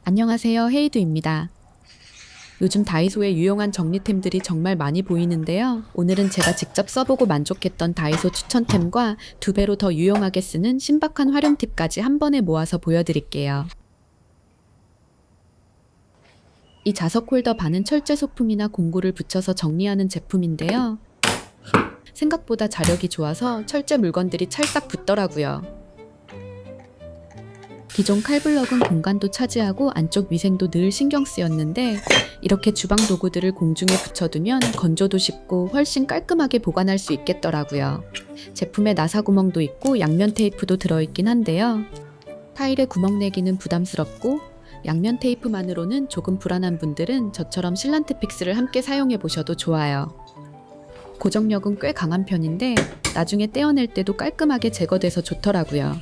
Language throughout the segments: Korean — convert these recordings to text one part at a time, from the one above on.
안녕하세요, 헤이두입니다. 요즘 다이소에 유용한 정리템들이 정말 많이 보이는데요. 오늘은 제가 직접 써보고 만족했던 다이소 추천템과 2배로 더 유용하게 쓰는 신박한 활용 팁까지 한 번에 모아서 보여드릴게요. 이 자석 홀더 반은 철제 소품이나 공구를 붙여서 정리하는 제품인데요. 생각보다 자력이 좋아서 철제 물건들이 찰싹 붙더라고요. 기존 칼블럭은 공간도 차지하고 안쪽 위생도 늘 신경 쓰였는데 이렇게 주방 도구들을 공중에 붙여두면 건조도 쉽고 훨씬 깔끔하게 보관할 수 있겠더라고요. 제품에 나사 구멍도 있고 양면 테이프도 들어있긴 한데요. 타일에 구멍 내기는 부담스럽고 양면 테이프만으로는 조금 불안한 분들은 저처럼 실란트 픽스를 함께 사용해 보셔도 좋아요. 고정력은 꽤 강한 편인데 나중에 떼어낼 때도 깔끔하게 제거돼서 좋더라고요.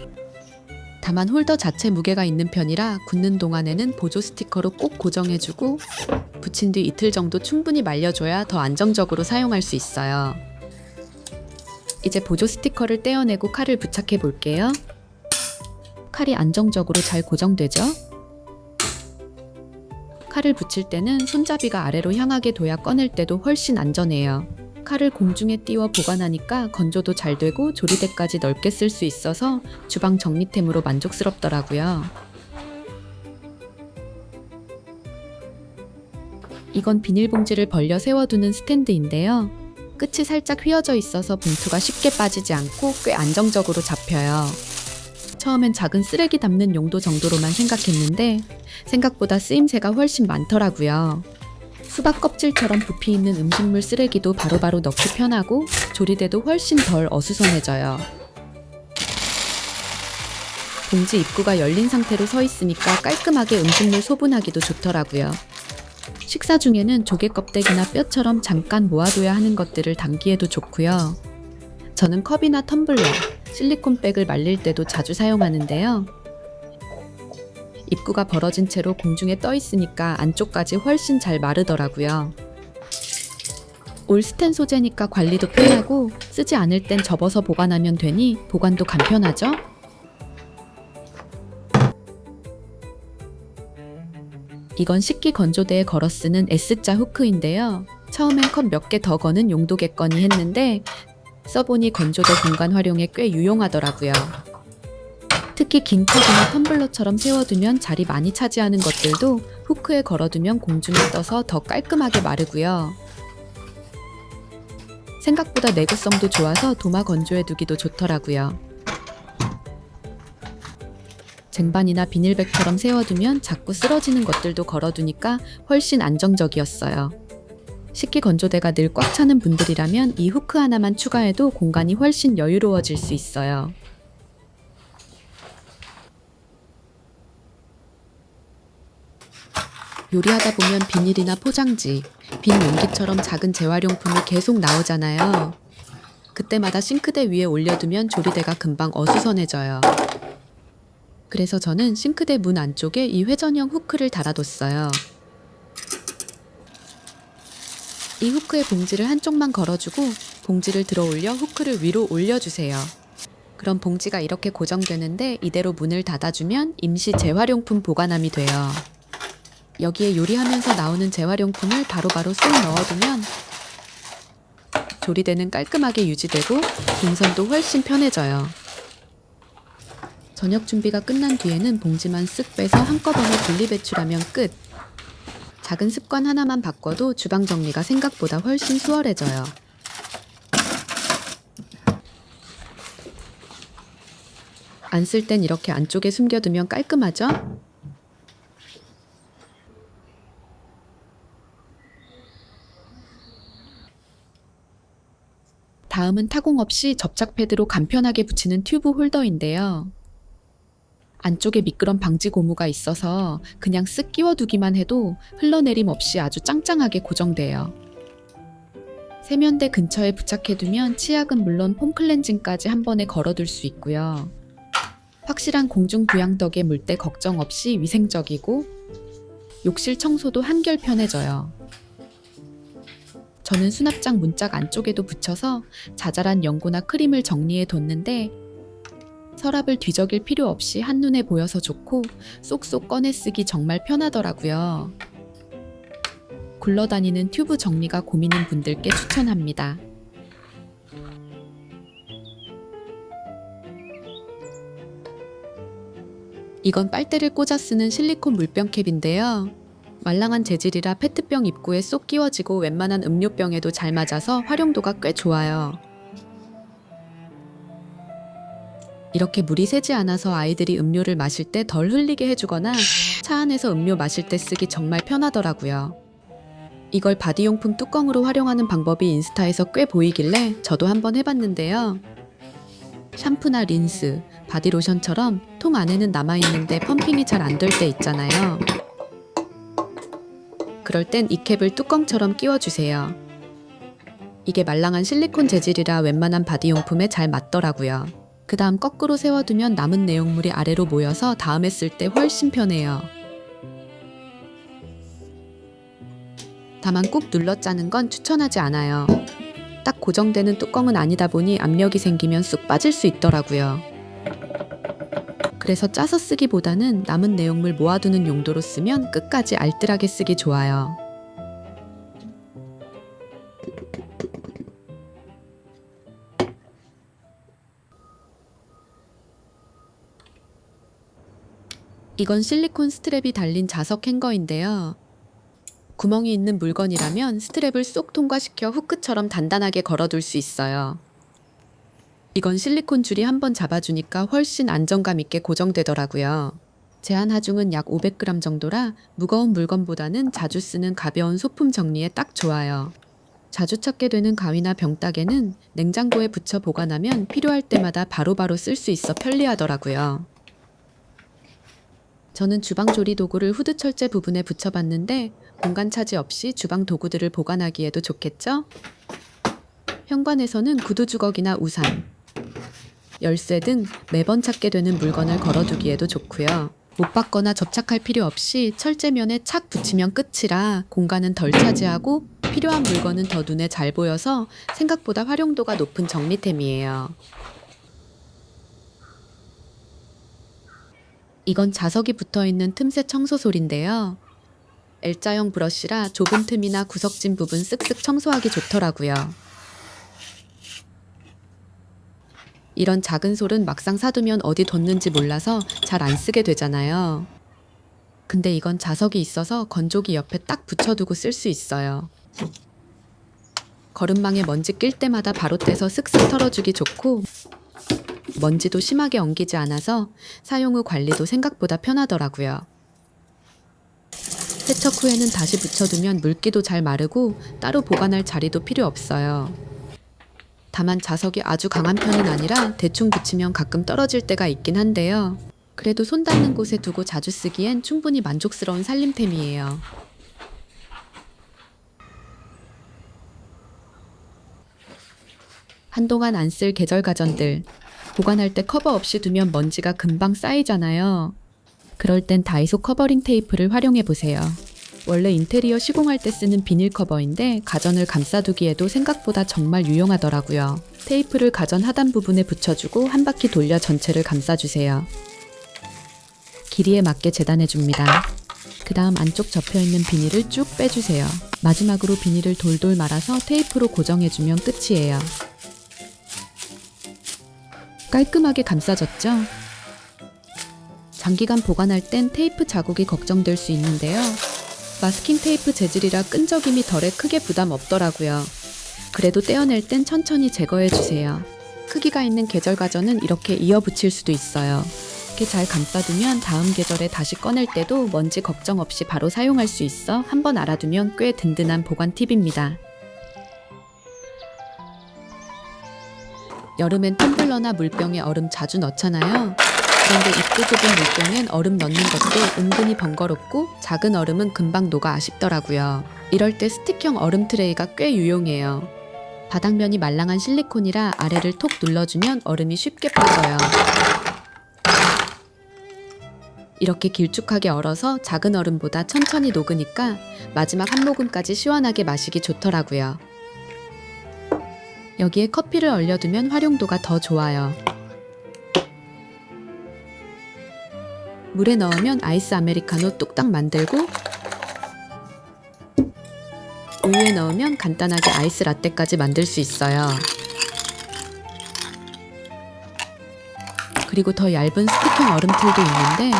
다만 홀더 자체 무게가 있는 편이라 굳는 동안에는 보조 스티커로 꼭 고정해주고 붙인 뒤 이틀 정도 충분히 말려줘야 더 안정적으로 사용할 수 있어요. 이제 보조 스티커를 떼어내고 칼을 부착해 볼게요. 칼이 안정적으로 잘 고정되죠? 칼을 붙일 때는 손잡이가 아래로 향하게 둬야 꺼낼 때도 훨씬 안전해요. 칼을 공중에 띄워 보관하니까 건조도 잘 되고 조리대까지 넓게 쓸 수 있어서 주방 정리템으로 만족스럽더라고요. 이건 비닐봉지를 벌려 세워두는 스탠드인데요. 끝이 살짝 휘어져 있어서 봉투가 쉽게 빠지지 않고 꽤 안정적으로 잡혀요. 처음엔 작은 쓰레기 담는 용도 정도로만 생각했는데 생각보다 쓰임새가 훨씬 많더라고요. 수박 껍질처럼 부피 있는 음식물 쓰레기도 바로바로 넣기 편하고 조리대도 훨씬 덜 어수선해져요. 봉지 입구가 열린 상태로 서 있으니까 깔끔하게 음식물 소분하기도 좋더라고요. 식사 중에는 조개 껍데기나 뼈처럼 잠깐 모아둬야 하는 것들을 담기에도 좋고요. 저는 컵이나 텀블러, 실리콘백을 말릴 때도 자주 사용하는데요. 입구가 벌어진 채로 공중에 떠 있으니까 안쪽까지 훨씬 잘 마르더라고요. 올스텐 소재니까 관리도 편하고 쓰지 않을 땐 접어서 보관하면 되니 보관도 간편하죠? 이건 식기 건조대에 걸어 쓰는 S자 후크인데요. 처음엔 컵 몇 개 더 거는 용도겠거니 했는데 써보니 건조대 공간 활용에 꽤 유용하더라고요. 특히 긴 컵이나 텀블러처럼 세워두면 자리 많이 차지하는 것들도 후크에 걸어두면 공중에 떠서 더 깔끔하게 마르고요. 생각보다 내구성도 좋아서 도마 건조해 두기도 좋더라고요. 쟁반이나 비닐백처럼 세워두면 자꾸 쓰러지는 것들도 걸어두니까 훨씬 안정적이었어요. 식기 건조대가 늘 꽉 차는 분들이라면 이 후크 하나만 추가해도 공간이 훨씬 여유로워질 수 있어요. 요리하다 보면 비닐이나 포장지, 빈 용기처럼 작은 재활용품이 계속 나오잖아요. 그때마다 싱크대 위에 올려두면 조리대가 금방 어수선해져요. 그래서 저는 싱크대 문 안쪽에 이 회전형 후크를 달아뒀어요. 이 후크에 봉지를 한쪽만 걸어주고 봉지를 들어 올려 후크를 위로 올려주세요. 그럼 봉지가 이렇게 고정되는데 이대로 문을 닫아주면 임시 재활용품 보관함이 돼요. 여기에 요리하면서 나오는 재활용품을 바로바로 쏙 넣어두면 조리대는 깔끔하게 유지되고 동선도 훨씬 편해져요. 저녁 준비가 끝난 뒤에는 봉지만 쓱 빼서 한꺼번에 분리배출하면 끝! 작은 습관 하나만 바꿔도 주방 정리가 생각보다 훨씬 수월해져요. 안 쓸 땐 이렇게 안쪽에 숨겨두면 깔끔하죠? 다음은 타공 없이 접착 패드로 간편하게 붙이는 튜브 홀더인데요. 안쪽에 미끄럼 방지 고무가 있어서 그냥 쓱 끼워두기만 해도 흘러내림 없이 아주 짱짱하게 고정돼요. 세면대 근처에 부착해두면 치약은 물론 폼 클렌징까지 한 번에 걸어둘 수 있고요. 확실한 공중 부양 덕에 물때 걱정 없이 위생적이고 욕실 청소도 한결 편해져요. 저는 수납장 문짝 안쪽에도 붙여서 자잘한 연고나 크림을 정리해 뒀는데 서랍을 뒤적일 필요 없이 한눈에 보여서 좋고 쏙쏙 꺼내 쓰기 정말 편하더라고요. 굴러다니는 튜브 정리가 고민인 분들께 추천합니다. 이건 빨대를 꽂아 쓰는 실리콘 물병 캡인데요. 말랑한 재질이라 페트병 입구에 쏙 끼워지고 웬만한 음료병에도 잘 맞아서 활용도가 꽤 좋아요. 이렇게 물이 새지 않아서 아이들이 음료를 마실 때 덜 흘리게 해주거나 차 안에서 음료 마실 때 쓰기 정말 편하더라고요. 이걸 바디용품 뚜껑으로 활용하는 방법이 인스타에서 꽤 보이길래 저도 한번 해봤는데요. 샴푸나 린스, 바디로션처럼 통 안에는 남아있는데 펌핑이 잘 안 될 때 있잖아요. 그럴 땐 이 캡을 뚜껑처럼 끼워주세요. 이게 말랑한 실리콘 재질이라 웬만한 바디용품에 잘 맞더라고요. 그 다음 거꾸로 세워두면 남은 내용물이 아래로 모여서 다음에 쓸 때 훨씬 편해요. 다만 꾹 눌러 짜는 건 추천하지 않아요. 딱 고정되는 뚜껑은 아니다 보니 압력이 생기면 쑥 빠질 수 있더라고요. 그래서 짜서 쓰기보다는 남은 내용물 모아두는 용도로 쓰면 끝까지 알뜰하게 쓰기 좋아요. 이건 실리콘 스트랩이 달린 자석 행거인데요. 구멍이 있는 물건이라면 스트랩을 쏙 통과시켜 후크처럼 단단하게 걸어둘 수 있어요. 이건 실리콘 줄이 한번 잡아주니까 훨씬 안정감 있게 고정되더라고요. 제한 하중은 약 500g 정도라 무거운 물건보다는 자주 쓰는 가벼운 소품 정리에 딱 좋아요. 자주 찾게 되는 가위나 병따개는 냉장고에 붙여 보관하면 필요할 때마다 바로바로 쓸 수 있어 편리하더라고요. 저는 주방 조리 도구를 후드 철제 부분에 붙여봤는데 공간 차지 없이 주방 도구들을 보관하기에도 좋겠죠? 현관에서는 구두 주걱이나 우산, 열쇠 등 매번 찾게 되는 물건을 걸어두기에도 좋고요. 못 받거나 접착할 필요 없이 철제면에 착 붙이면 끝이라 공간은 덜 차지하고 필요한 물건은 더 눈에 잘 보여서 생각보다 활용도가 높은 정리템이에요. 이건 자석이 붙어있는 틈새 청소솔인데요. L자형 브러쉬라 좁은 틈이나 구석진 부분 쓱쓱 청소하기 좋더라고요. 이런 작은 솔은 막상 사두면 어디 뒀는지 몰라서 잘 안 쓰게 되잖아요. 근데 이건 자석이 있어서 건조기 옆에 딱 붙여두고 쓸 수 있어요. 거름망에 먼지 낄 때마다 바로 떼서 쓱쓱 털어주기 좋고 먼지도 심하게 엉키지 않아서 사용 후 관리도 생각보다 편하더라고요. 세척 후에는 다시 붙여두면 물기도 잘 마르고 따로 보관할 자리도 필요 없어요. 다만 자석이 아주 강한 편은 아니라 대충 붙이면 가끔 떨어질 때가 있긴 한데요. 그래도 손 닿는 곳에 두고 자주 쓰기엔 충분히 만족스러운 살림템이에요. 한동안 안 쓸 계절 가전들. 보관할 때 커버 없이 두면 먼지가 금방 쌓이잖아요. 그럴 땐 다이소 커버링 테이프를 활용해 보세요. 원래 인테리어 시공할 때 쓰는 비닐 커버인데 가전을 감싸두기에도 생각보다 정말 유용하더라고요. 테이프를 가전 하단 부분에 붙여주고 한 바퀴 돌려 전체를 감싸주세요. 길이에 맞게 재단해줍니다. 그 다음 안쪽 접혀있는 비닐을 쭉 빼주세요. 마지막으로 비닐을 돌돌 말아서 테이프로 고정해주면 끝이에요. 깔끔하게 감싸졌죠? 장기간 보관할 땐 테이프 자국이 걱정될 수 있는데요. 마스킹 테이프 재질이라 끈적임이 덜해 크게 부담 없더라고요. 그래도 떼어낼 땐 천천히 제거해주세요. 크기가 있는 계절 가전은 이렇게 이어 붙일 수도 있어요. 이렇게 잘 감싸두면 다음 계절에 다시 꺼낼 때도 먼지 걱정 없이 바로 사용할 수 있어 한번 알아두면 꽤 든든한 보관 팁입니다. 여름엔 텀블러나 물병에 얼음 자주 넣잖아요. 그런데 입구 좁은 물병엔 얼음 넣는 것도 은근히 번거롭고 작은 얼음은 금방 녹아 아쉽더라고요. 이럴 때 스틱형 얼음 트레이가 꽤 유용해요. 바닥면이 말랑한 실리콘이라 아래를 톡 눌러주면 얼음이 쉽게 빠져요. 이렇게 길쭉하게 얼어서 작은 얼음보다 천천히 녹으니까 마지막 한 모금까지 시원하게 마시기 좋더라고요. 여기에 커피를 얼려두면 활용도가 더 좋아요. 물에 넣으면 아이스 아메리카노 뚝딱 만들고, 우유에 넣으면 간단하게 아이스 라떼까지 만들 수 있어요. 그리고 더 얇은 스틱형 얼음틀도 있는데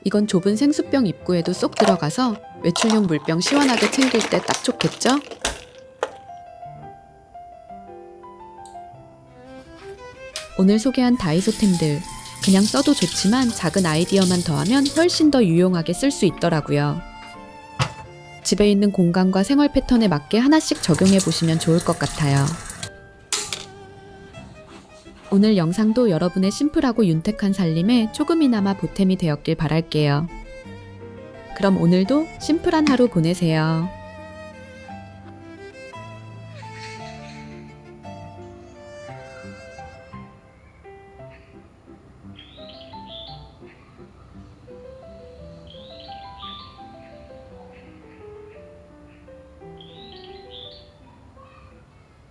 이건 좁은 생수병 입구에도 쏙 들어가서 외출용 물병 시원하게 챙길 때 딱 좋겠죠? 오늘 소개한 다이소템들 그냥 써도 좋지만 작은 아이디어만 더하면 훨씬 더 유용하게 쓸 수 있더라고요. 집에 있는 공간과 생활 패턴에 맞게 하나씩 적용해 보시면 좋을 것 같아요. 오늘 영상도 여러분의 심플하고 윤택한 살림에 조금이나마 보탬이 되었길 바랄게요. 그럼 오늘도 심플한 하루 보내세요.